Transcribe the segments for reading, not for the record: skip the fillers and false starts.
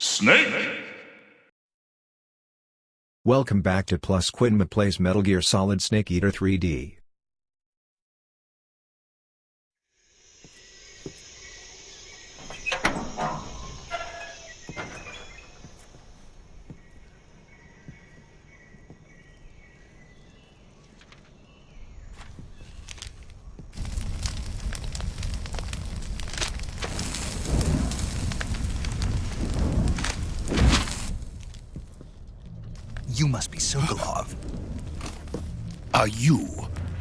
Snake! Welcome back to Plus Quinma plays Metal Gear Solid Snake Eater 3D. You must be Sokolov. Are you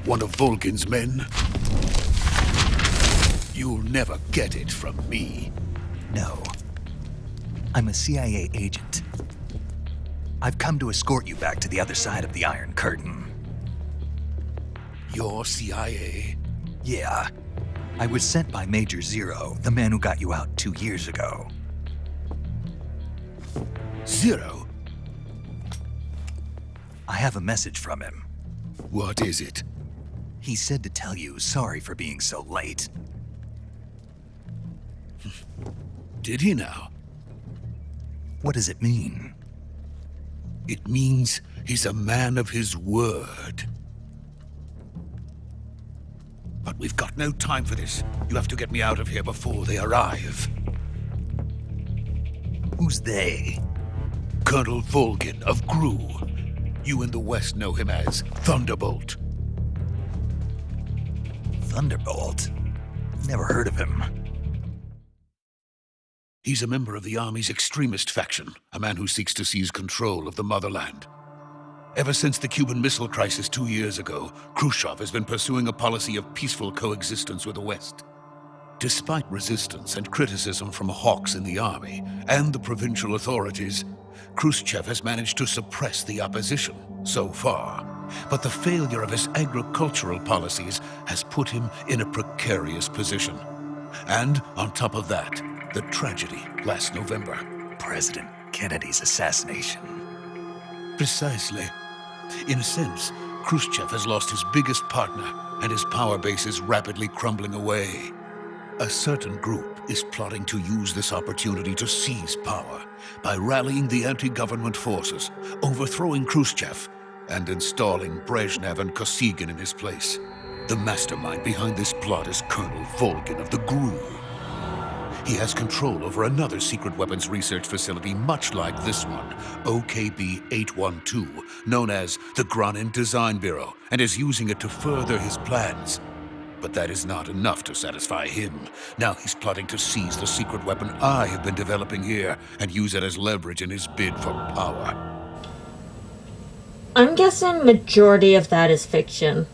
one of Volgin's men? You'll never get it from me. No. I'm a CIA agent. I've come to escort you back to the other side of the Iron Curtain. You're CIA? Yeah. I was sent by Major Zero, the man who got you out 2 years ago. Zero? I have a message from him. What is it? He said to tell you sorry for being so late. Did he now? What does it mean? It means he's a man of his word. But we've got no time for this. You have to get me out of here before they arrive. Who's they? Colonel Volgin of GRU. You in the West know him as Thunderbolt. Thunderbolt? Never heard of him. He's a member of the Army's extremist faction, a man who seeks to seize control of the motherland. Ever since the Cuban Missile Crisis 2 years ago, Khrushchev has been pursuing a policy of peaceful coexistence with the West. Despite resistance and criticism from hawks in the Army and the provincial authorities, Khrushchev has managed to suppress the opposition so far. But the failure of his agricultural policies has put him in a precarious position. And on top of that, the tragedy last November. President Kennedy's assassination. Precisely. In a sense, Khrushchev has lost his biggest partner, and his power base is rapidly crumbling away. A certain group is plotting to use this opportunity to seize power by rallying the anti-government forces, overthrowing Khrushchev, and installing Brezhnev and Kosygin in his place. The mastermind behind this plot is Colonel Volgin of the GRU. He has control over another secret weapons research facility much like this one, OKB-812, known as the Granin Design Bureau, and is using it to further his plans. But that is not enough to satisfy him. Now he's plotting to seize the secret weapon I have been developing here and use it as leverage in his bid for power. I'm guessing majority of that is fiction.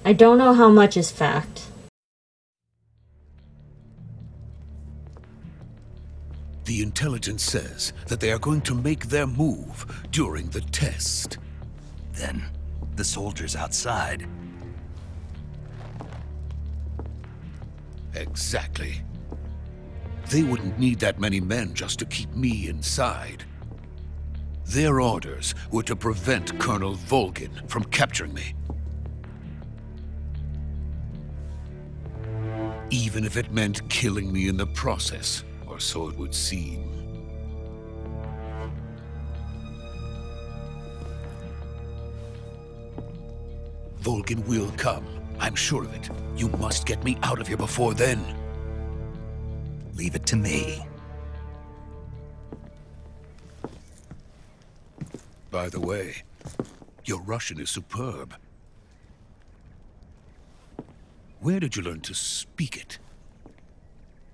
I don't know how much is fact. The intelligence says that they are going to make their move during the test. Then, the soldiers outside. Exactly. They wouldn't need that many men just to keep me inside. Their orders were to prevent Colonel Volgin from capturing me. Even if it meant killing me in the process, or so it would seem. Volgin will come. I'm sure of it. You must get me out of here before then. Leave it to me. By the way, your Russian is superb. Where did you learn to speak it?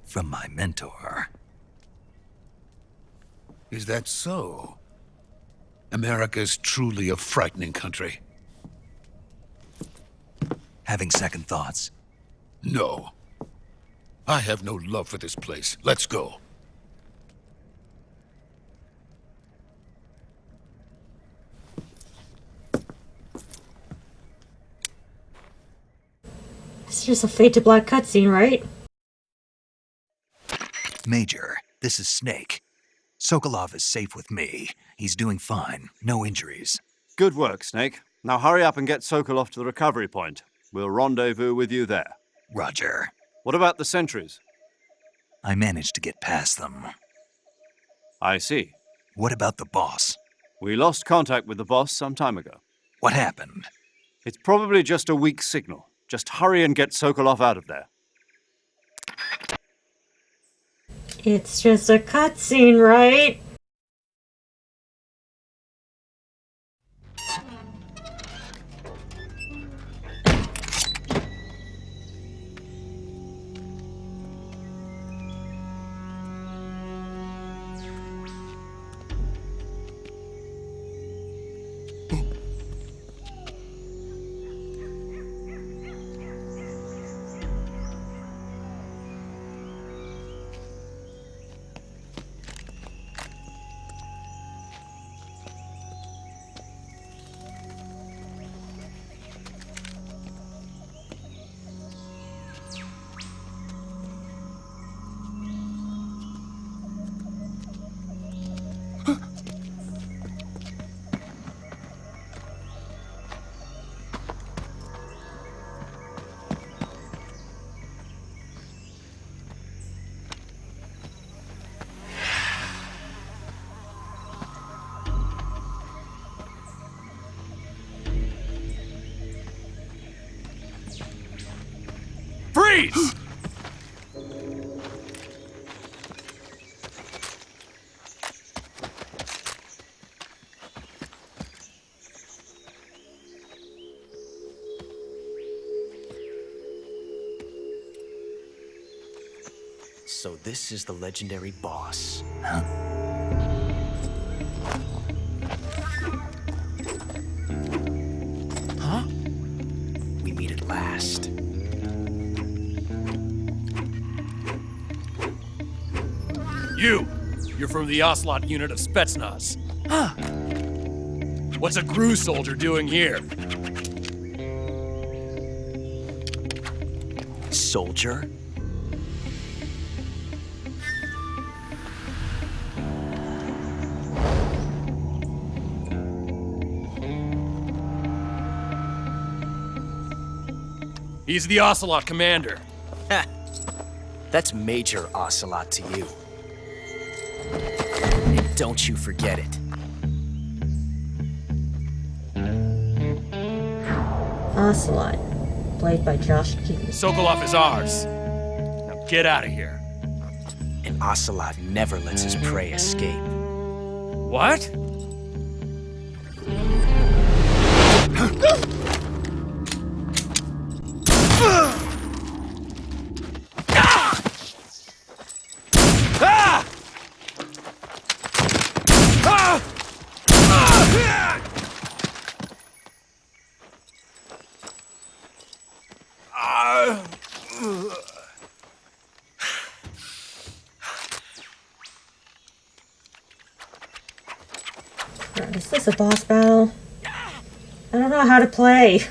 From my mentor. Is that so? America's truly a frightening country. Having second thoughts? No. I have no love for this place. Let's go. It's just a Fade to Black cutscene, right? Major, this is Snake. Sokolov is safe with me. He's doing fine. No injuries. Good work, Snake. Now hurry up and get Sokolov to the recovery point. We'll rendezvous with you there. Roger. What about the sentries? I managed to get past them. I see. What about the boss? We lost contact with the boss some time ago. What happened? It's probably just a weak signal. Just hurry and get Sokolov out of there. It's just a cutscene, right? Freeze! So this is the legendary boss. Huh? We meet at last. You're from the Ocelot unit of Spetsnaz. Huh. What's a GRU soldier doing here? Soldier? He's the Ocelot commander. Ha! That's Major Ocelot to you. And don't you forget it. Ocelot, played by Josh Keaton. Sokolov is ours. Now get out of here. And Ocelot never lets his prey escape. What? Is this a boss battle? I don't know how to play.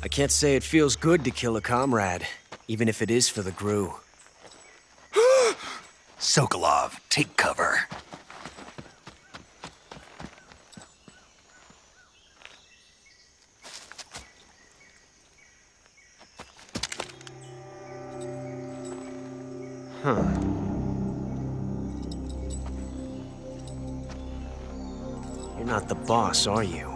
I can't say it feels good to kill a comrade, even if it is for the GRU. Sokolov, take cover. Huh. You're not the boss, are you?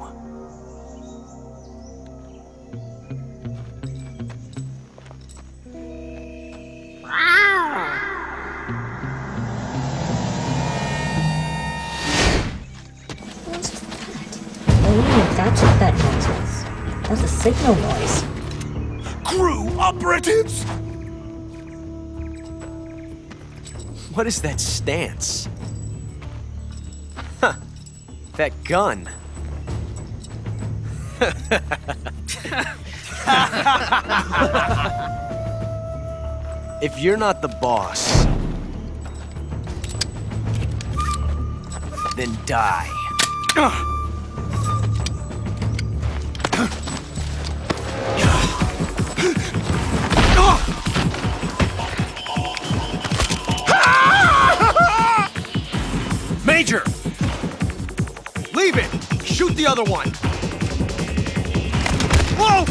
That's what that noise was. That's a signal noise. GRU operatives! What is that stance? Huh. That gun. If you're not the boss... then die. Major! Leave it! Shoot the other one! Whoa!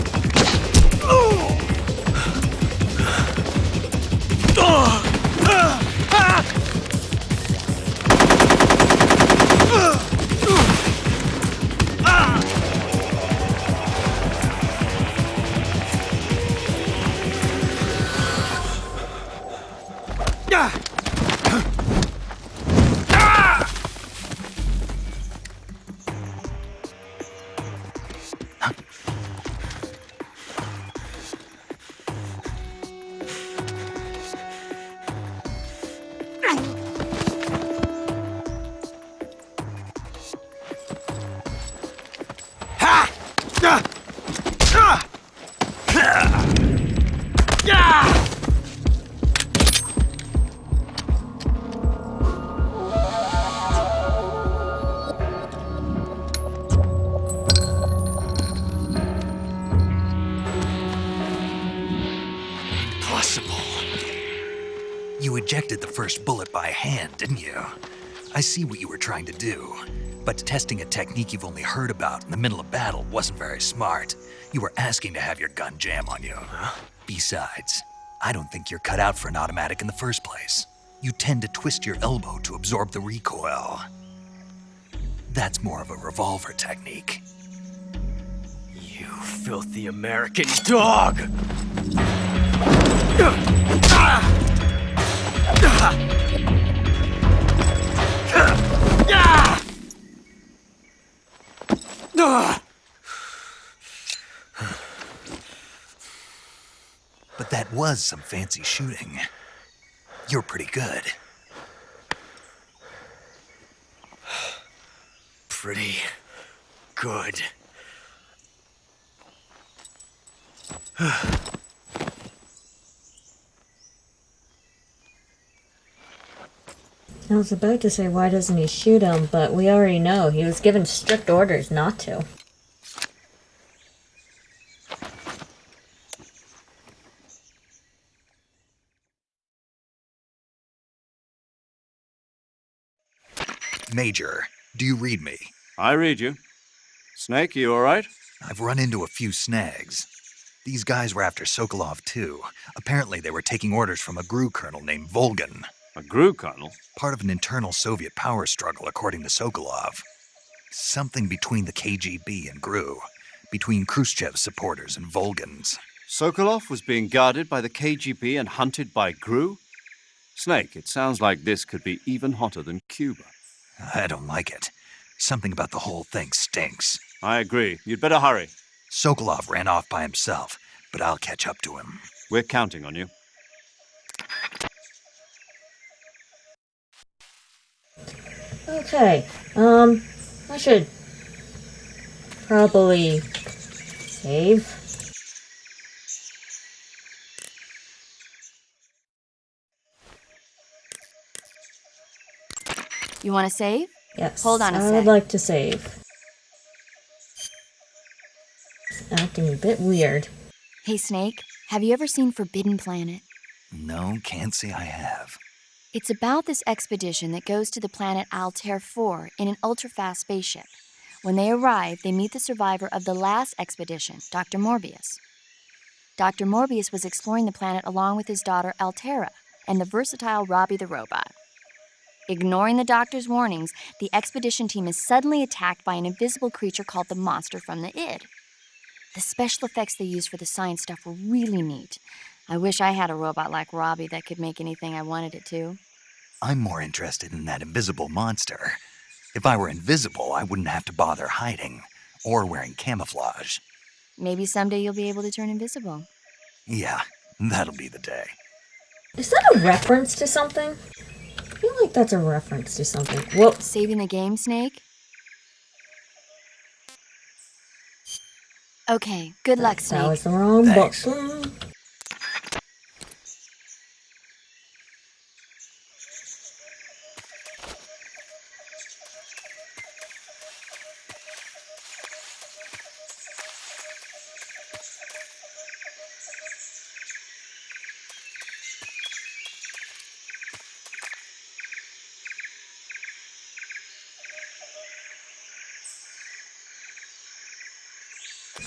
You ejected the first bullet by hand, didn't you? I see what you were trying to do. But testing a technique you've only heard about in the middle of battle wasn't very smart. You were asking to have your gun jam on you. Huh? Besides, I don't think you're cut out for an automatic in the first place. You tend to twist your elbow to absorb the recoil. That's more of a revolver technique. You filthy American dog! But that was some fancy shooting. You're pretty good. Pretty good. I was about to say, why doesn't he shoot him? But we already know he was given strict orders not to. Major, do you read me? I read you. Snake, you all right? I've run into a few snags. These guys were after Sokolov, too. Apparently they were taking orders from a GRU colonel named Volgan. A GRU colonel? Part of an internal Soviet power struggle, according to Sokolov. Something between the KGB and GRU. Between Khrushchev's supporters and Volgan's. Sokolov was being guarded by the KGB and hunted by GRU? Snake, it sounds like this could be even hotter than Cuba. I don't like it. Something about the whole thing stinks. I agree. You'd better hurry. Sokolov ran off by himself, but I'll catch up to him. We're counting on you. Okay, I should probably save. You want to save? Yes. Hold on a I sec. would like to save. It's acting a bit weird. Hey, Snake, have you ever seen Forbidden Planet? No, can't say I have. It's about this expedition that goes to the planet Altair 4 in an ultra-fast spaceship. When they arrive, they meet the survivor of the last expedition, Dr. Morbius. Dr. Morbius was exploring the planet along with his daughter Altera and the versatile Robbie the robot. Ignoring the doctor's warnings, the expedition team is suddenly attacked by an invisible creature called the Monster from the Id. The special effects they used for the science stuff were really neat. I wish I had a robot like Robbie that could make anything I wanted it to. I'm more interested in that invisible monster. If I were invisible, I wouldn't have to bother hiding or wearing camouflage. Maybe someday you'll be able to turn invisible. Yeah, that'll be the day. Is that a reference to something? I feel like that's a reference to something. Whoa. Saving the game, Snake? Okay, good luck, Snake. That was the wrong Thanks. button.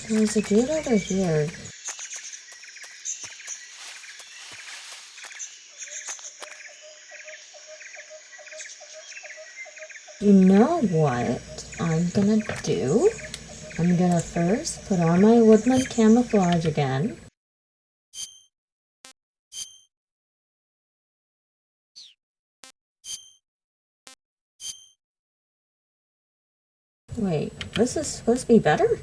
There's a gate over here. You know what I'm gonna do? I'm gonna first put on my woodland camouflage again. Wait, this is supposed to be better?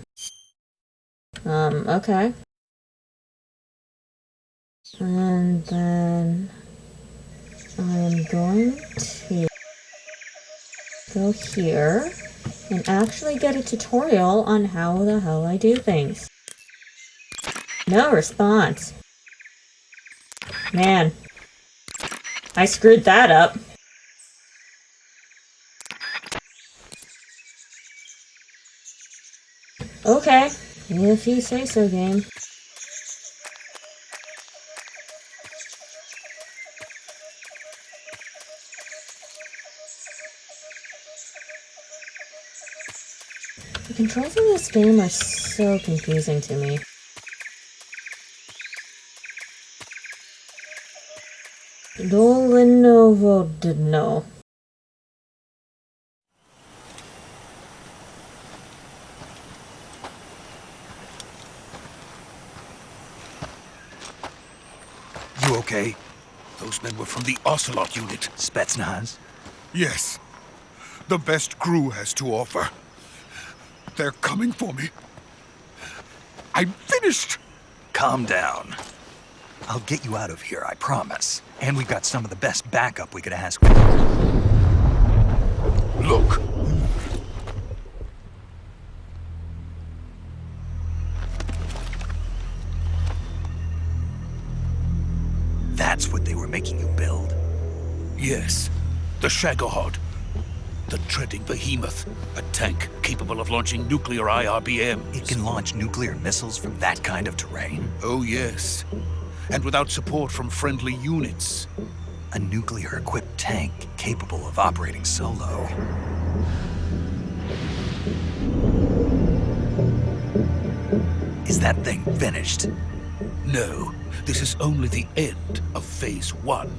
Okay. And then I'm going to go here and actually get a tutorial on how the hell I do things. No response. Man, I screwed that up. Okay, if you say so, game. The controls in this game are so confusing to me. Dolinovo did know. You okay? Those men were from the Ocelot unit. Spetsnaz? Yes. The best crew has to offer. They're coming for me. I'm finished! Calm down. I'll get you out of here, I promise. And we've got some of the best backup we could ask for. Look. That's what they were making you build? Yes. The Shagohod. The treading behemoth. A tank capable of launching nuclear IRBMs. It can launch nuclear missiles from that kind of terrain? Oh, yes. And without support from friendly units. A nuclear-equipped tank capable of operating solo. Is that thing finished? No, this is only the end of Phase 1.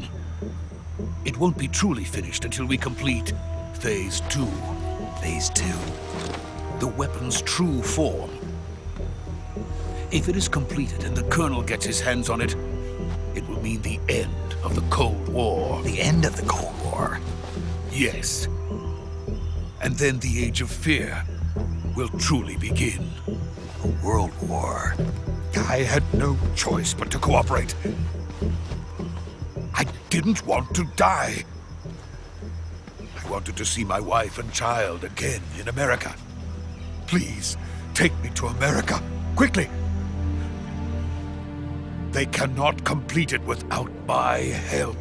It won't be truly finished until we complete Phase 2. Phase 2? The weapon's true form. If it is completed and the Colonel gets his hands on it, it will mean the end of the Cold War. The end of the Cold War? Yes. And then the Age of Fear will truly begin. A world war. I had no choice but to cooperate. I didn't want to die. I wanted to see my wife and child again in America. Please, take me to America, quickly. They cannot complete it without my help.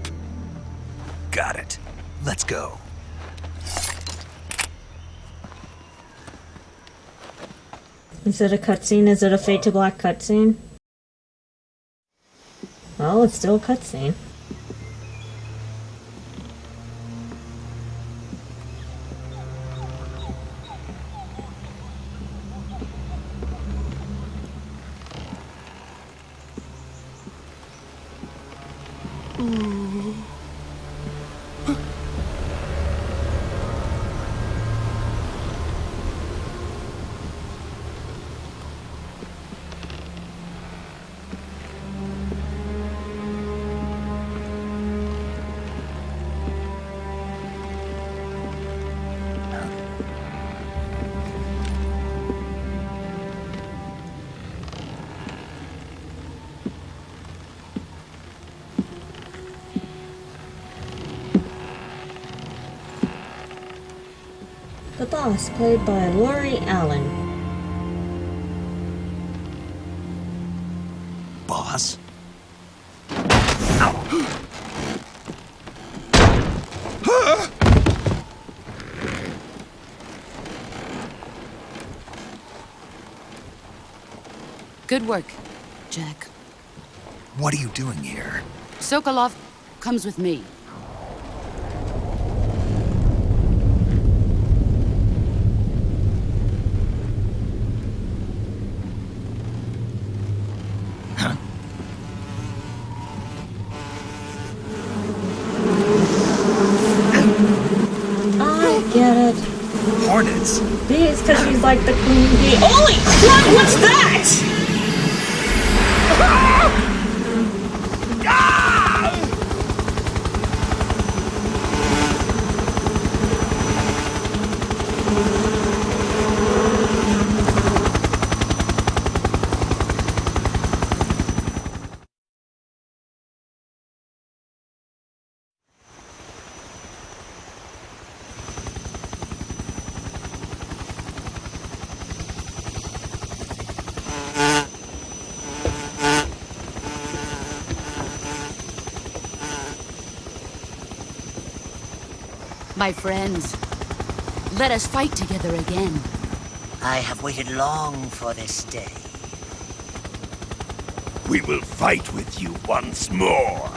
Got it. Let's go. Is it a cutscene? Is it a Fade to Black cutscene? Well, it's still a cutscene. The boss, played by Laurie Allen. Boss? Good work, Jack. What are you doing here? Sokolov comes with me. get it? Hornets? Bees, because she's like the queen bee. Holy crap, what's that? My friends, let us fight together again. I have waited long for this day. We will fight with you once more.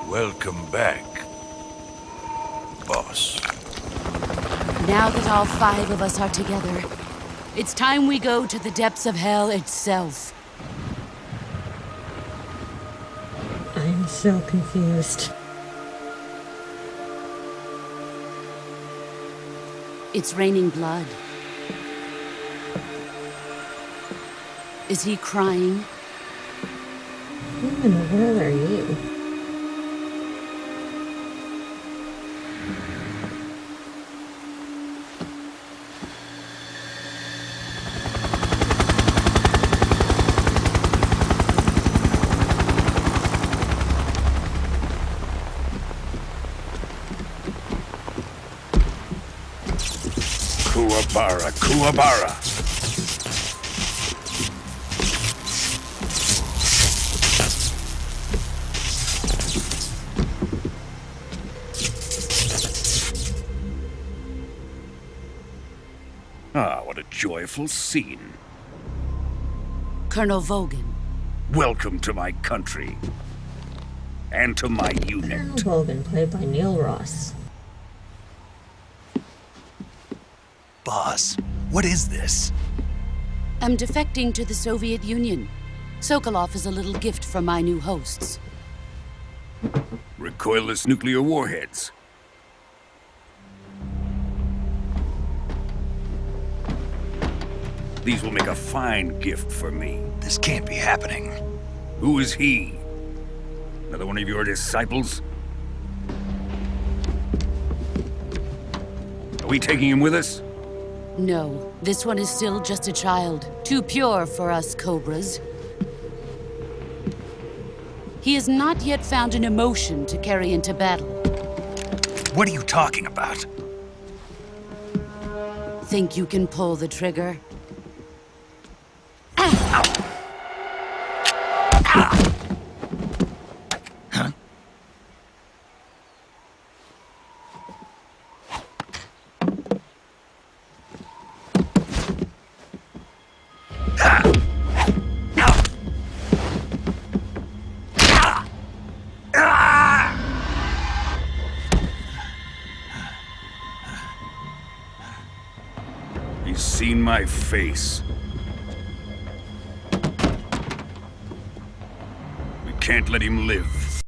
Welcome back, boss. Now that all 5 of us are together, it's time we go to the depths of hell itself. I'm so confused. It's raining blood. Is he crying? Who in the world are you? Kuwabara, Kuwabara. Ah, what a joyful scene. Colonel Vogan. Welcome to my country. And to my Colonel unit. Vogan, played by Neil Ross. Boss, what is this? I'm defecting to the Soviet Union. Sokolov is a little gift from my new hosts. Recoilless nuclear warheads. These will make a fine gift for me. This can't be happening. Who is he? Another one of your disciples? Are we taking him with us? No, this one is still just a child. Too pure for us Cobras. He has not yet found an emotion to carry into battle. What are you talking about? Think you can pull the trigger? He's seen my face. We can't let him live.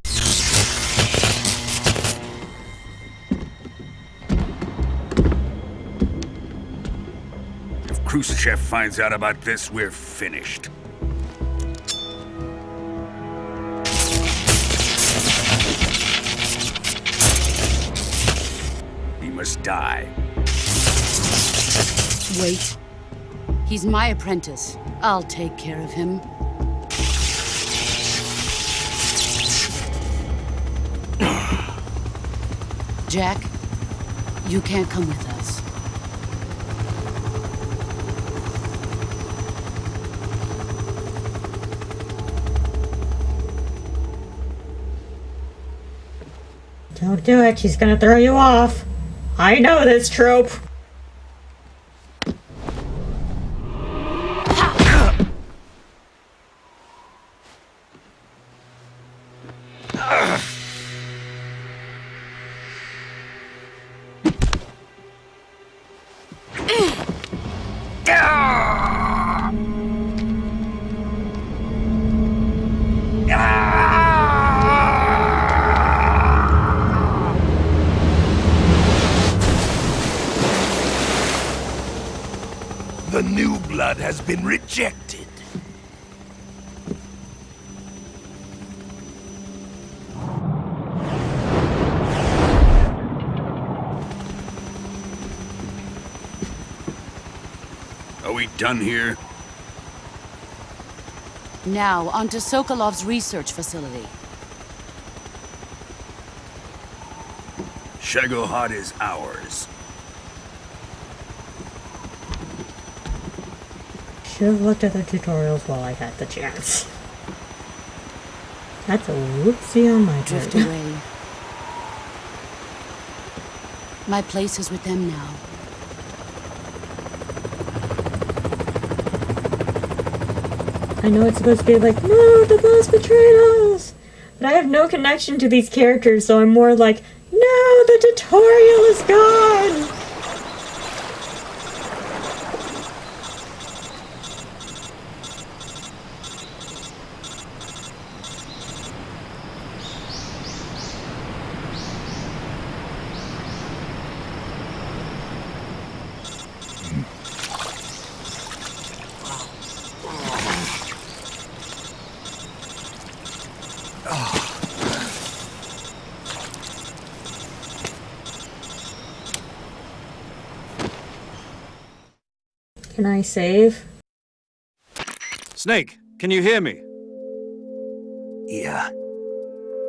If Khrushchev finds out about this, we're finished. He must die. Wait. He's my apprentice. I'll take care of him. Jack, you can't come with us. Don't do it, she's gonna throw you off. I know this trope. The new blood has been rejected. Are we done here? Now, onto Sokolov's research facility. Shagohod is ours. Should have looked at the tutorials while I had the chance. That's a whoopsie on my Drift part. away. My place is with them now. I know it's supposed to be like, no, the boss betrayed us! But I have no connection to these characters, so I'm more like, no, the tutorial is gone! Can I save? Snake, can you hear me? Yeah.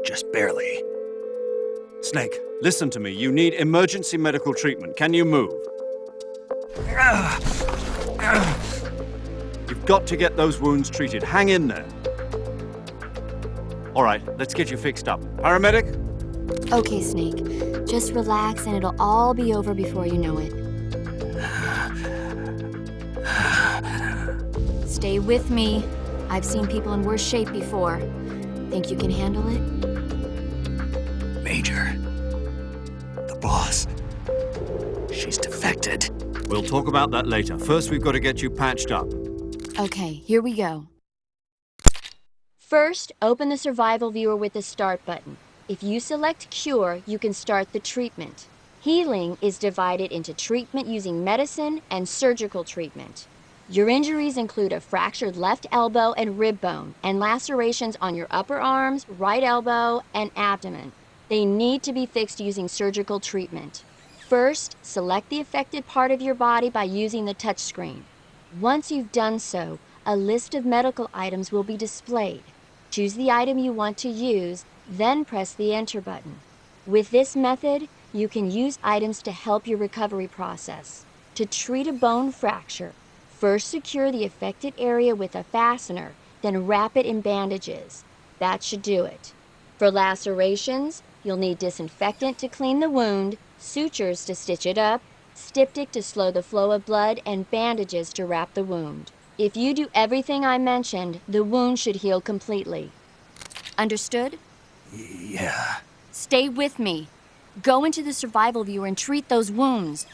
Just barely. Snake, listen to me. You need emergency medical treatment. Can you move? You've got to get those wounds treated. Hang in there. All right, let's get you fixed up. Paramedic? Okay, Snake. Just relax and it'll all be over before you know it. Stay with me. I've seen people in worse shape before. Think you can handle it? Major. The boss. She's defected. We'll talk about that later. First, we've got to get you patched up. Okay, here we go. First, open the survival viewer with the start button. If you select Cure, you can start the treatment. Healing is divided into treatment using medicine and surgical treatment. Your injuries include a fractured left elbow and rib bone, and lacerations on your upper arms, right elbow, and abdomen. They need to be fixed using surgical treatment. First, select the affected part of your body by using the touchscreen. Once you've done so, a list of medical items will be displayed. Choose the item you want to use, then press the Enter button. With this method, you can use items to help your recovery process. To treat a bone fracture, first secure the affected area with a fastener, then wrap it in bandages. That should do it. For lacerations, you'll need disinfectant to clean the wound, sutures to stitch it up, styptic to slow the flow of blood, and bandages to wrap the wound. If you do everything I mentioned, the wound should heal completely. Understood? Yeah. Stay with me. Go into the survival viewer and treat those wounds.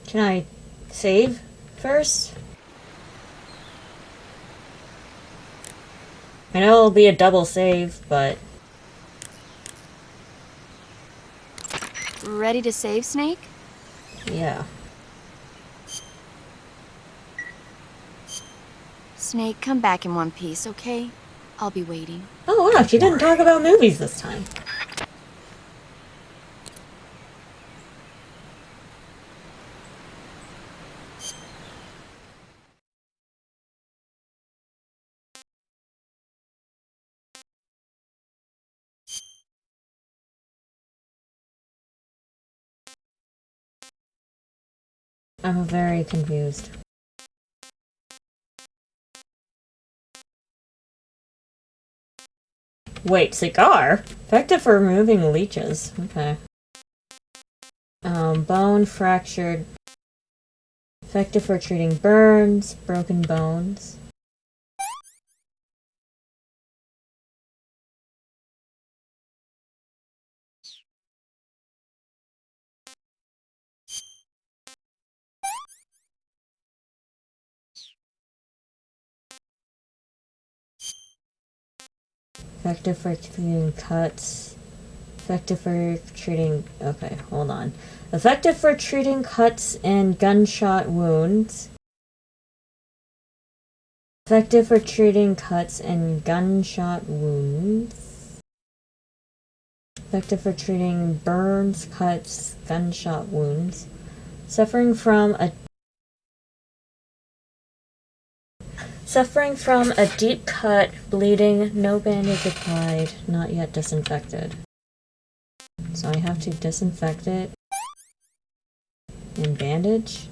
Can I save first? I know it'll be a double save, but... Ready to save, Snake? yeah. Snake, come back in one piece, okay? I'll be waiting. Oh wow, she didn't talk about movies this time. I'm very confused. Wait, cigar? Effective for removing leeches. Okay. Bone fractured. Effective for treating burns, broken bones. Effective for treating cuts. Effective for treating... Okay, hold on. Effective for treating cuts and gunshot wounds. Effective for treating cuts and gunshot wounds. Effective for treating burns, cuts, gunshot wounds. Suffering from a deep cut, bleeding, no bandage applied, not yet disinfected. So I have to disinfect it and bandage.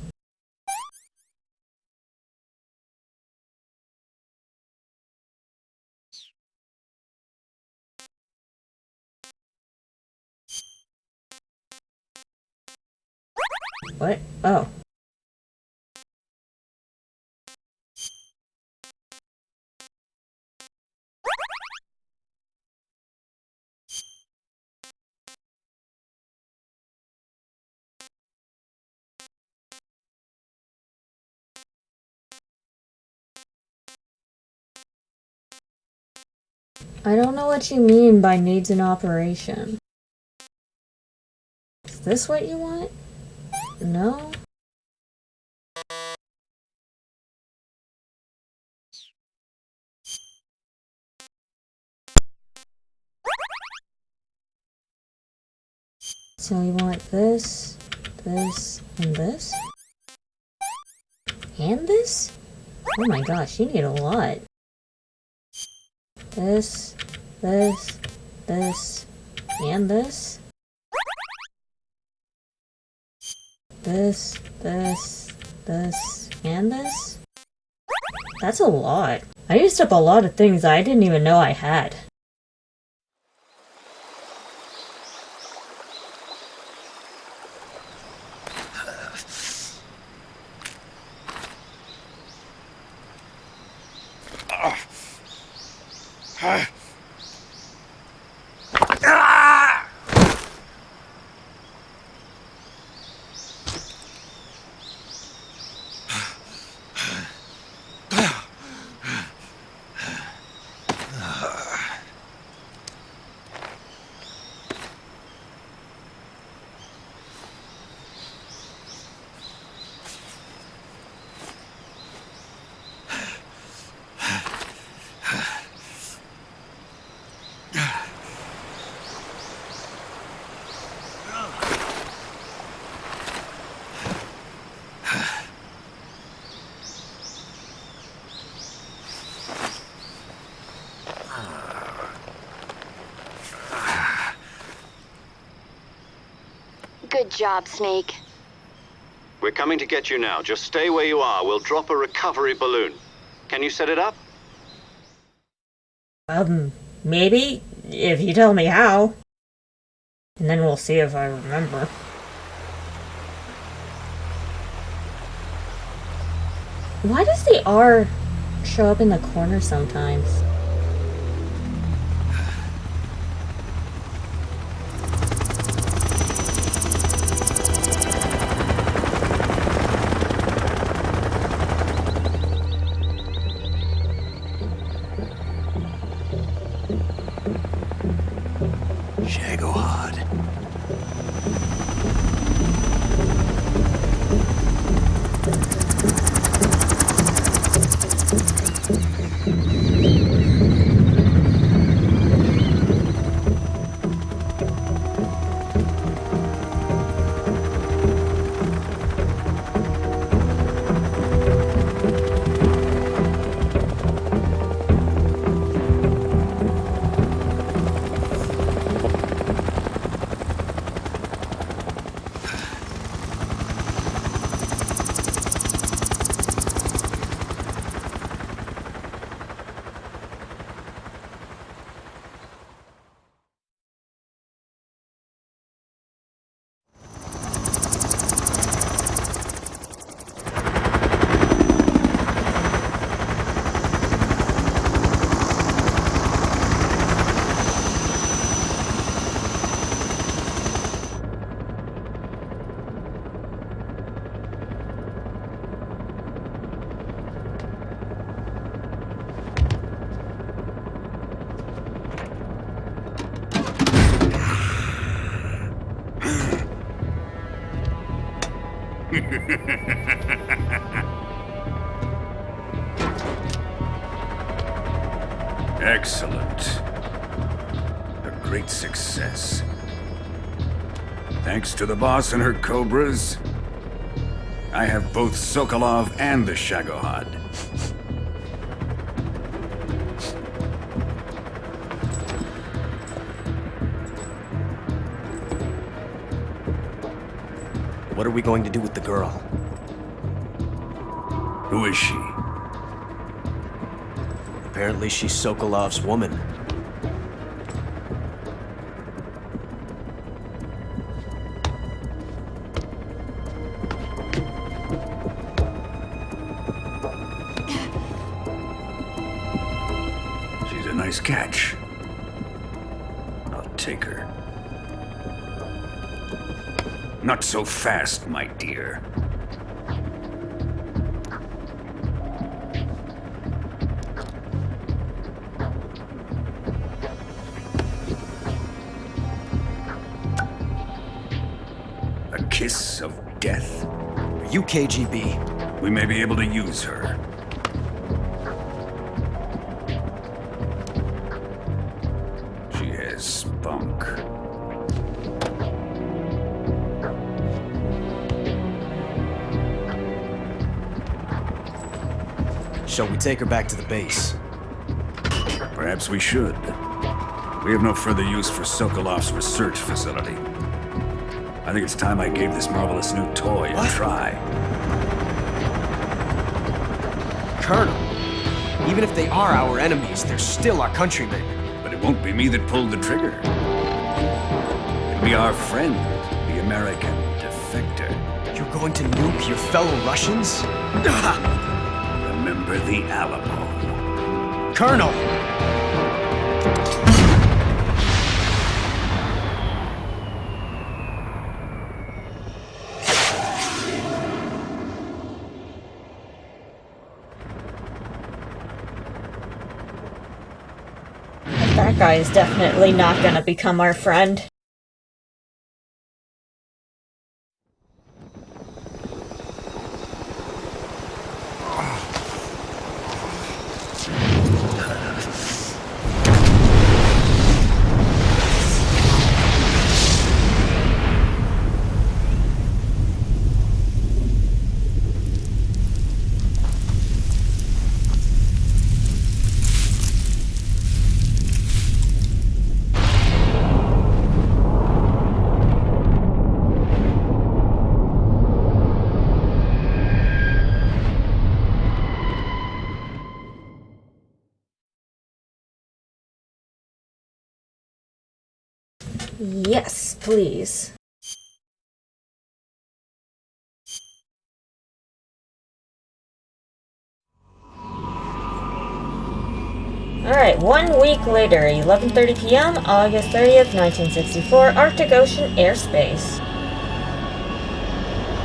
What? Oh. I don't know what you mean by needs an operation. Is this what you want? No? So you want this, this, and this? And this? Oh my gosh, you need a lot. This, this, this, and this? This, and this? That's a lot. I used up a lot of things I didn't even know I had. Good job, Snake. We're coming to get you now. Just stay where you are. We'll drop a recovery balloon. Can you set it up? Maybe, if you tell me how. And then we'll see if I remember. Why does the R show up in the corner sometimes? Shagohod. Excellent. A great success. Thanks to the boss and her cobras, I have both Sokolov and the Shagohod. What are we going to do with the girl? Who is she? Apparently she's Sokolov's woman. She's a nice catch. I'll take her. Not so fast, my dear. A kiss of death. Are you KGB? We may be able to use her. She has spunk. Shall we take her back to the base? Perhaps we should. We have no further use for Sokolov's research facility. I think it's time I gave this marvelous new toy a try. Colonel, even if they are our enemies, they're still our countrymen. But it won't be me that pulled the trigger. It'll be our friend, the American defector. You're going to nuke your fellow Russians? Remember the Alamo. Colonel! That guy is definitely not gonna become our friend. Yes, please. Alright, 1 week later, 11:30 p.m., August 30th, 1964, Arctic Ocean airspace.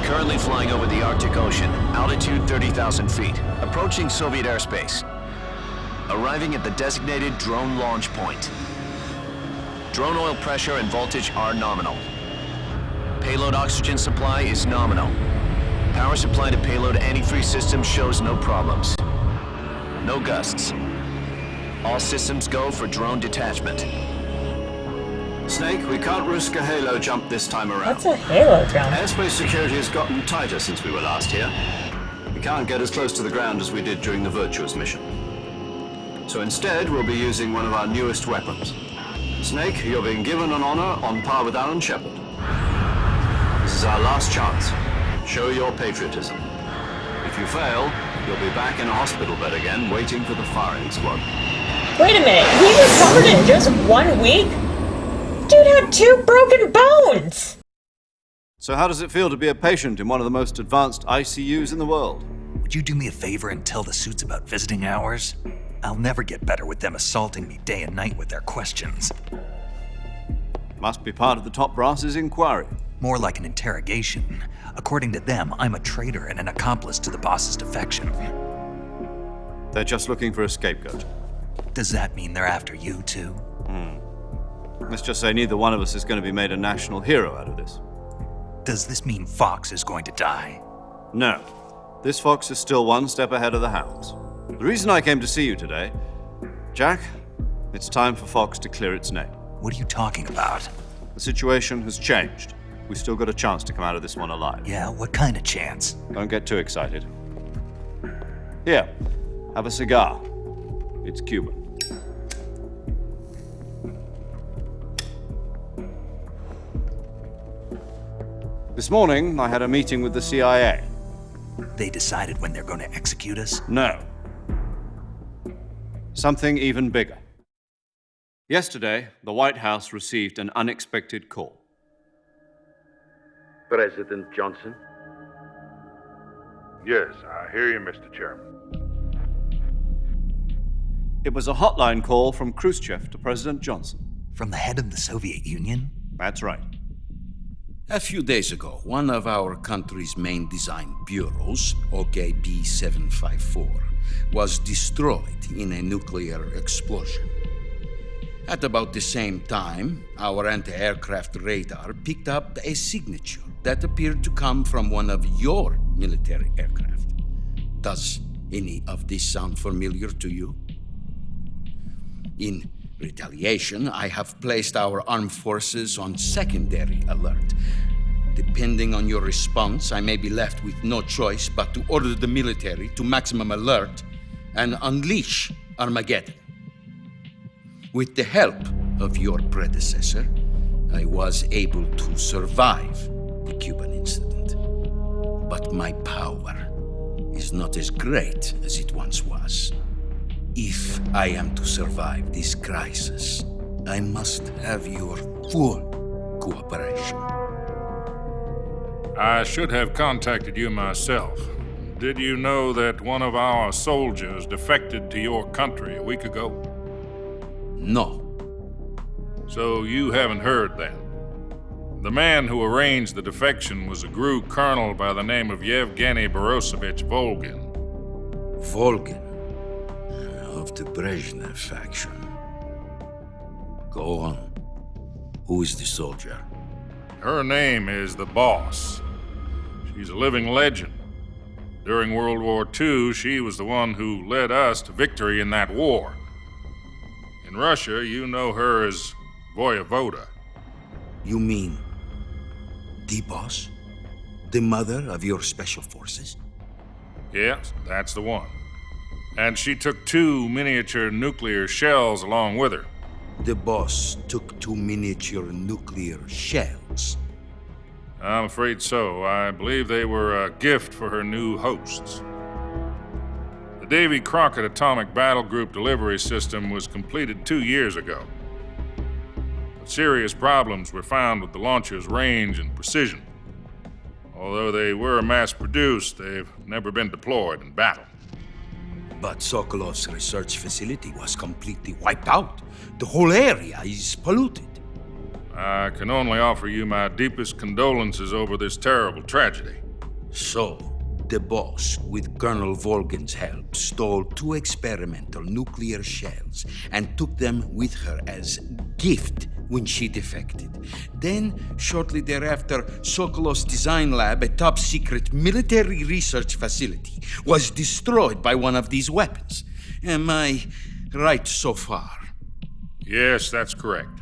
Currently flying over the Arctic Ocean, altitude 30,000 feet, approaching Soviet airspace. Arriving at the designated drone launch point. Drone oil pressure and voltage are nominal. Payload oxygen supply is nominal. Power supply to payload antifreeze system shows no problems. No gusts. All systems go for drone detachment. Snake, we can't risk a halo jump this time around. What's a halo jump? Airspace security has gotten tighter since we were last here. We can't get as close to the ground as we did during the Virtuous mission. So instead, we'll be using one of our newest weapons. Snake, you're being given an honor on par with Alan Shepard. This is our last chance. Show your patriotism. If you fail, you'll be back in a hospital bed again, waiting for the firing squad. Wait a minute, he recovered in just 1 week? Dude had 2 broken bones! So how does it feel to be a patient in one of the most advanced ICUs in the world? Would you do me a favor and tell the suits about visiting hours? I'll never get better with them assaulting me day and night with their questions. Must be part of the top brass's inquiry. More like an interrogation. According to them, I'm a traitor and an accomplice to the boss's defection. They're just looking for a scapegoat. Does that mean they're after you, too? Let's just say neither one of us is going to be made a national hero out of this. Does this mean Fox is going to die? No. This fox is still one step ahead of the hounds. The reason I came to see you today, Jack, it's time for Fox to clear its name. What are you talking about? The situation has changed. We've still got a chance to come out of this one alive. Yeah, what kind of chance? Don't get too excited. Here, have a cigar. It's Cuban. This morning, I had a meeting with the CIA. They decided when they're going to execute us? No. Something even bigger. Yesterday, the White House received an unexpected call. President Johnson? Yes, I hear you, Mr. Chairman. It was a hotline call from Khrushchev to President Johnson. From the head of the Soviet Union? That's right. A few days ago, one of our country's main design bureaus, OKB 754, was destroyed in a nuclear explosion. At about the same time, our anti-aircraft radar picked up a signature that appeared to come from one of your military aircraft. Does any of this sound familiar to you? In retaliation, I have placed our armed forces on secondary alert. Depending on your response, I may be left with no choice but to order the military to maximum alert and unleash Armageddon. With the help of your predecessor, I was able to survive the Cuban incident. But my power is not as great as it once was. If I am to survive this crisis, I must have your full cooperation. I should have contacted you myself. Did you know that one of our soldiers defected to your country a week ago? No. So you haven't heard then. The man who arranged the defection was a GRU colonel by the name of Yevgeny Borosovich Volgin. Volgin? Of the Brezhnev faction. Go on. Who is the soldier? Her name is the Boss. She's a living legend. During World War II, she was the one who led us to victory in that war. In Russia, you know her as Voyevoda. You mean the Boss? The mother of your special forces? Yes, that's the one. And she took 2 miniature nuclear shells along with her. The Boss took 2 miniature nuclear shells? I'm afraid so. I believe they were a gift for her new hosts. The Davy Crockett Atomic Battle Group delivery system was completed 2 years ago. But serious problems were found with the launcher's range and precision. Although they were mass-produced, they've never been deployed in battle. But Sokolov's research facility was completely wiped out. The whole area is polluted. I can only offer you my deepest condolences over this terrible tragedy. So, the Boss, with Colonel Volgin's help, stole 2 experimental nuclear shells and took them with her as gift when she defected. Then, shortly thereafter, Sokolov's design lab, a top-secret military research facility, was destroyed by one of these weapons. Am I right so far? Yes, that's correct.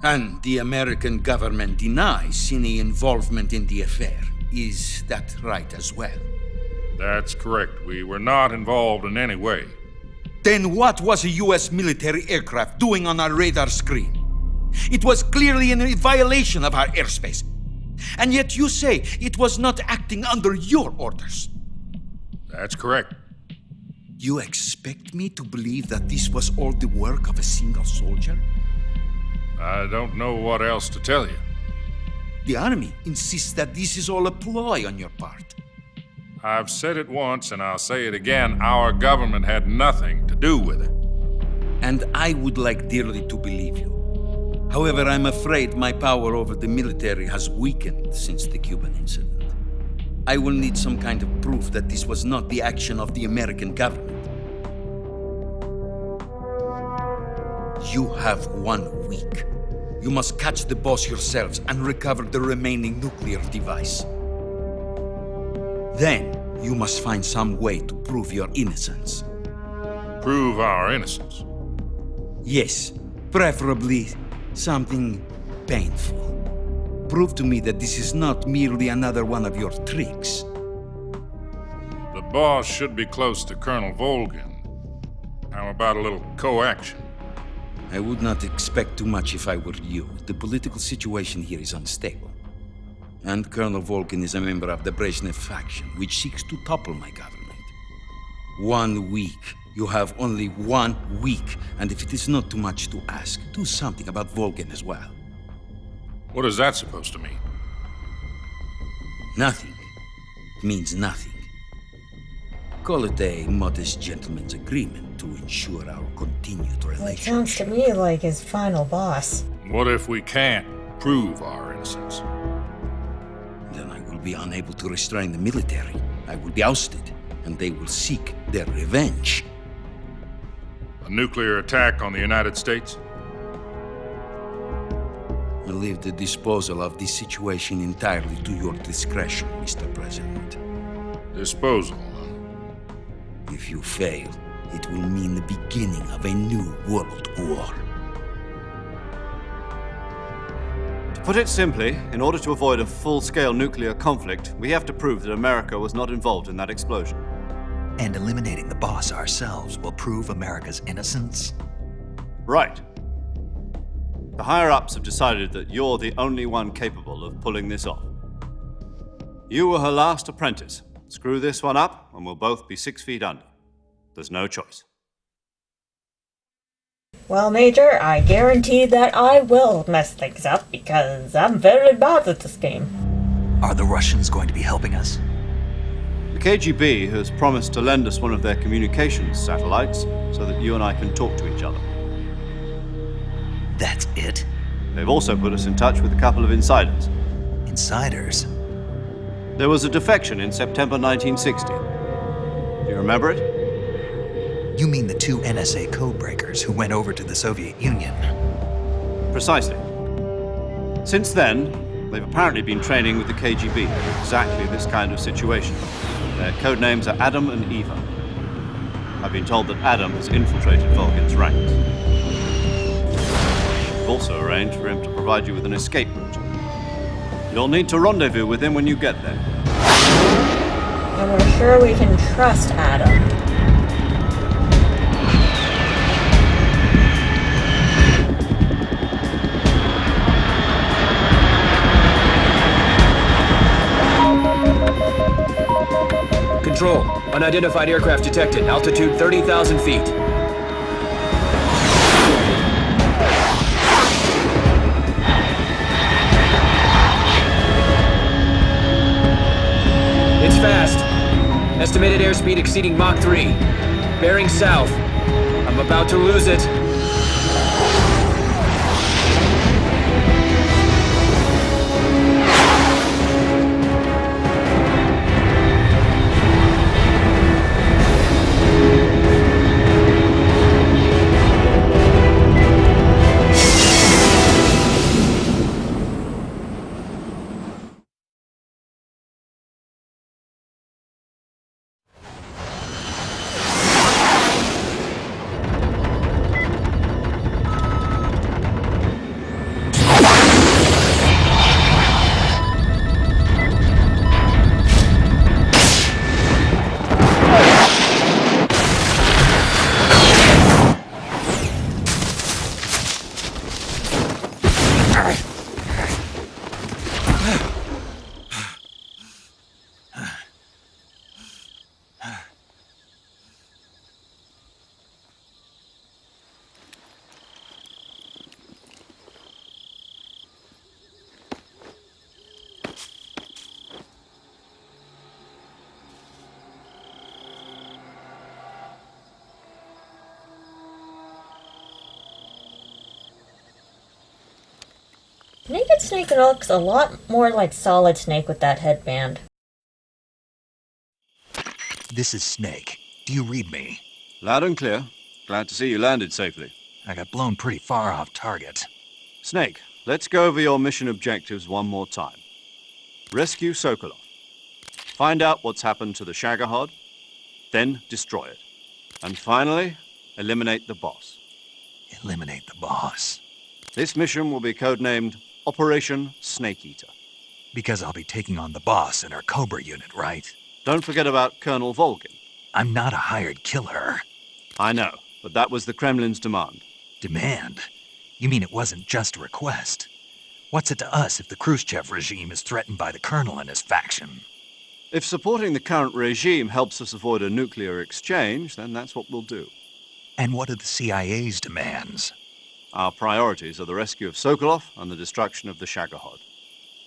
And the American government denies any involvement in the affair. Is that right as well? That's correct. We were not involved in any way. Then what was a U.S. military aircraft doing on our radar screen? It was clearly in violation of our airspace. And yet you say it was not acting under your orders. That's correct. You expect me to believe that this was all the work of a single soldier? I don't know what else to tell you. The army insists that this is all a ploy on your part. I've said it once and I'll say it again. Our government had nothing to do with it. And I would like dearly to believe you. However, I'm afraid my power over the military has weakened since the Cuban incident. I will need some kind of proof that this was not the action of the American government. You have 1 week. You must catch the boss yourselves and recover the remaining nuclear device. Then, you must find some way to prove your innocence. Prove our innocence? Yes, preferably something painful. Prove to me that this is not merely another one of your tricks. The boss should be close to Colonel Volgin. How about a little co-action? I would not expect too much if I were you. The political situation here is unstable. And Colonel Volgin is a member of the Brezhnev faction, which seeks to topple my government. 1 week. You have only 1 week. And if it is not too much to ask, do something about Volgin as well. What is that supposed to mean? Nothing. It means nothing. Call it a modest gentleman's agreement to ensure our continued Well, it relationship. sounds to me like his final boss. What if we can't prove our innocence? Then I will be unable to restrain the military. I will be ousted, and they will seek their revenge. A nuclear attack on the United States? I leave the disposal of this situation entirely to your discretion, Mr. President. Disposal? If you fail, it will mean the beginning of a new world war. To put it simply, in order to avoid a full-scale nuclear conflict, we have to prove that America was not involved in that explosion. And eliminating the boss ourselves will prove America's innocence? Right. The higher-ups have decided that you're the only one capable of pulling this off. You were her last apprentice. Screw this one up, and we'll both be 6 feet under. There's no choice. Well, Major, I guarantee that I will mess things up because I'm very bad at this game. Are the Russians going to be helping us? The KGB has promised to lend us one of their communications satellites so that you and I can talk to each other. That's it? They've also put us in touch with a couple of insiders. Insiders? There was a defection in September 1960. Do you remember it? You mean the 2 NSA codebreakers who went over to the Soviet Union? Precisely. Since then, they've apparently been training with the KGB for exactly this kind of situation. Their code names are Adam and Eva. I've been told that Adam has infiltrated Volgin's ranks. We've also arranged for him to provide you with an escape route. You'll need to rendezvous with him when you get there. And we're sure we can trust Adam. Control. Unidentified aircraft detected. Altitude 30,000 feet. It's fast. Estimated airspeed exceeding Mach 3. Bearing south. I'm about to lose it. Naked Snake looks a lot more like Solid Snake with that headband. This is Snake. Do you read me? Loud and clear. Glad to see you landed safely. I got blown pretty far off target. Snake, Let's go over your mission objectives one more time. Rescue Sokolov. Find out what's happened to the Shagohod, then destroy it. And finally, eliminate the boss. Eliminate the boss. This mission will be codenamed Operation Snake Eater. Because I'll be taking on the boss in our Cobra unit, right? Don't forget about Colonel Volgin. I'm not a hired killer. I know, but that was the Kremlin's demand. Demand? You mean it wasn't just a request? What's it to us if the Khrushchev regime is threatened by the Colonel and his faction? If supporting the current regime helps us avoid a nuclear exchange, then that's what we'll do. And what are the CIA's demands? Our priorities are the rescue of Sokolov and the destruction of the Shagohod.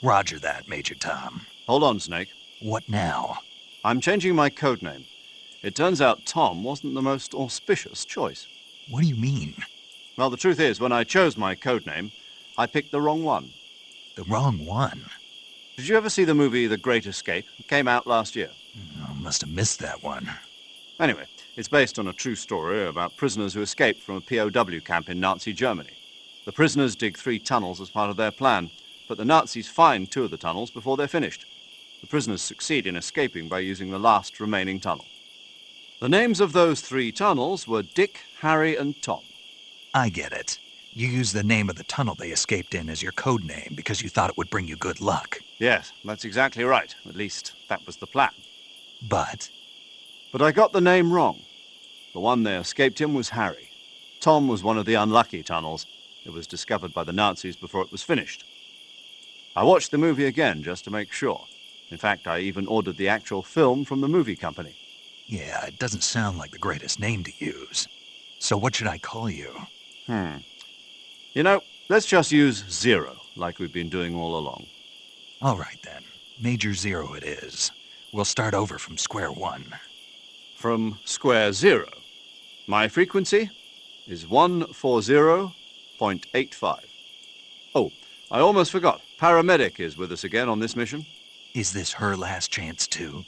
Roger that, Major Tom. Hold on, Snake. What now? I'm changing my codename. It turns out Tom wasn't the most auspicious choice. What do you mean? Well, the truth is, when I chose my codename, I picked the wrong one. The wrong one? Did you ever see the movie The Great Escape? It came out last year. I must have missed that one. Anyway, it's based on a true story about prisoners who escaped from a POW camp in Nazi Germany. The prisoners dig 3 tunnels as part of their plan, but the Nazis find 2 of the tunnels before they're finished. The prisoners succeed in escaping by using the last remaining tunnel. The names of those 3 tunnels were Dick, Harry, and Tom. I get it. You used the name of the tunnel they escaped in as your code name because you thought it would bring you good luck. Yes, that's exactly right. At least, that was the plan. But I got the name wrong. The one they escaped in was Harry. Tom was one of the unlucky tunnels. It was discovered by the Nazis before it was finished. I watched the movie again just to make sure. In fact, I even ordered the actual film from the movie company. yeah, it doesn't sound like the greatest name to use. So what should I call you? You know, let's just use Zero, like we've been doing all along. All right, then. Major Zero it is. We'll start over from square one. From square zero. My frequency is 140.85. Oh, I almost forgot. Paramedic is with us again on this mission. Is this her last chance, too?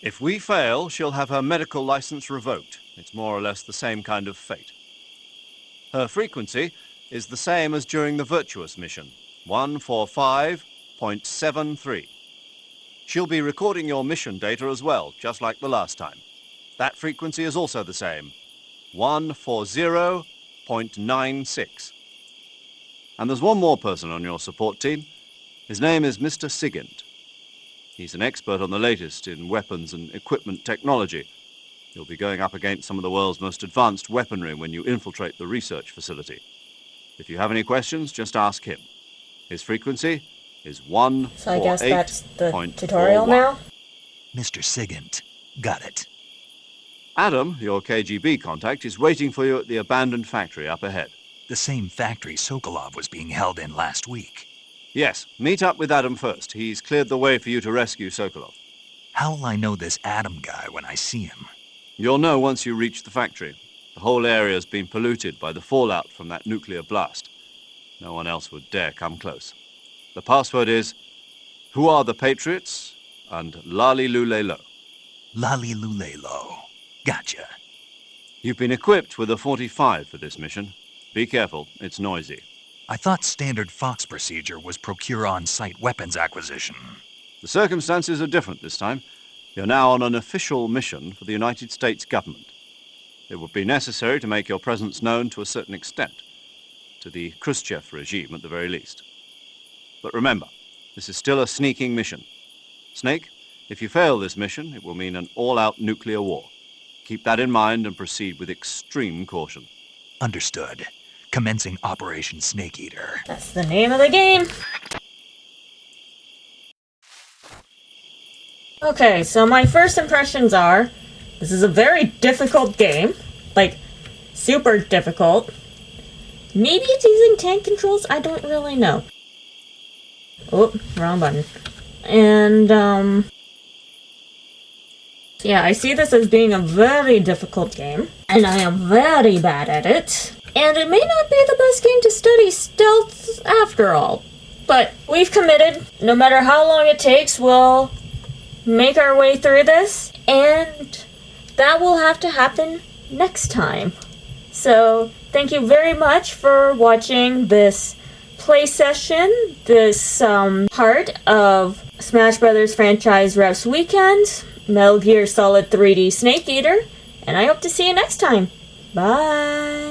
If we fail, she'll have her medical license revoked. It's more or less the same kind of fate. Her frequency is the same as during the Virtuous mission, 145.73. She'll be recording your mission data as well, just like the last time. That frequency is also the same, 140.96. And there's one more person on your support team. His name is Mr. Sigint. He's an expert on the latest in weapons and equipment technology. You'll be going up against some of the world's most advanced weaponry when you infiltrate the research facility. If you have any questions, just ask him. His frequency is 148.41. So I guess that's the tutorial now? Mr. Sigint. Got it. Adam, your KGB contact, is waiting for you at the abandoned factory up ahead. The same factory Sokolov was being held in last week. Yes, meet up with Adam first. He's cleared the way for you to rescue Sokolov. How will I know this Adam guy when I see him? You'll know once you reach the factory. The whole area's been polluted by the fallout from that nuclear blast. No one else would dare come close. The password is, "Who are the Patriots?" and Lali Lule Lo. Lali Lule Lo. Gotcha. You've been equipped with a 45 for this mission. Be careful, it's noisy. I thought standard Fox procedure was procure on-site weapons acquisition. The circumstances are different this time. You're now on an official mission for the United States government. It would be necessary to make your presence known to a certain extent, to the Khrushchev regime at the very least. But remember, this is still a sneaking mission. Snake, if you fail this mission, it will mean an all-out nuclear war. Keep that in mind and proceed with extreme caution. Understood. Commencing Operation Snake Eater. That's the name of the game. Okay, so my first impressions are, this is a very difficult game. Like, super difficult. Maybe it's using tank controls? I don't really know. Oh, wrong button. And, yeah, I see this as being a very difficult game. And I am very bad at it. And it may not be the best game to study stealth after all. But we've committed. No matter how long it takes, we'll make our way through this. And that will have to happen next time. So, thank you very much for watching this play session, this part of Smash Brothers franchise Refs Weekend, Metal Gear Solid 3D Snake Eater, and I hope to see you next time. Bye!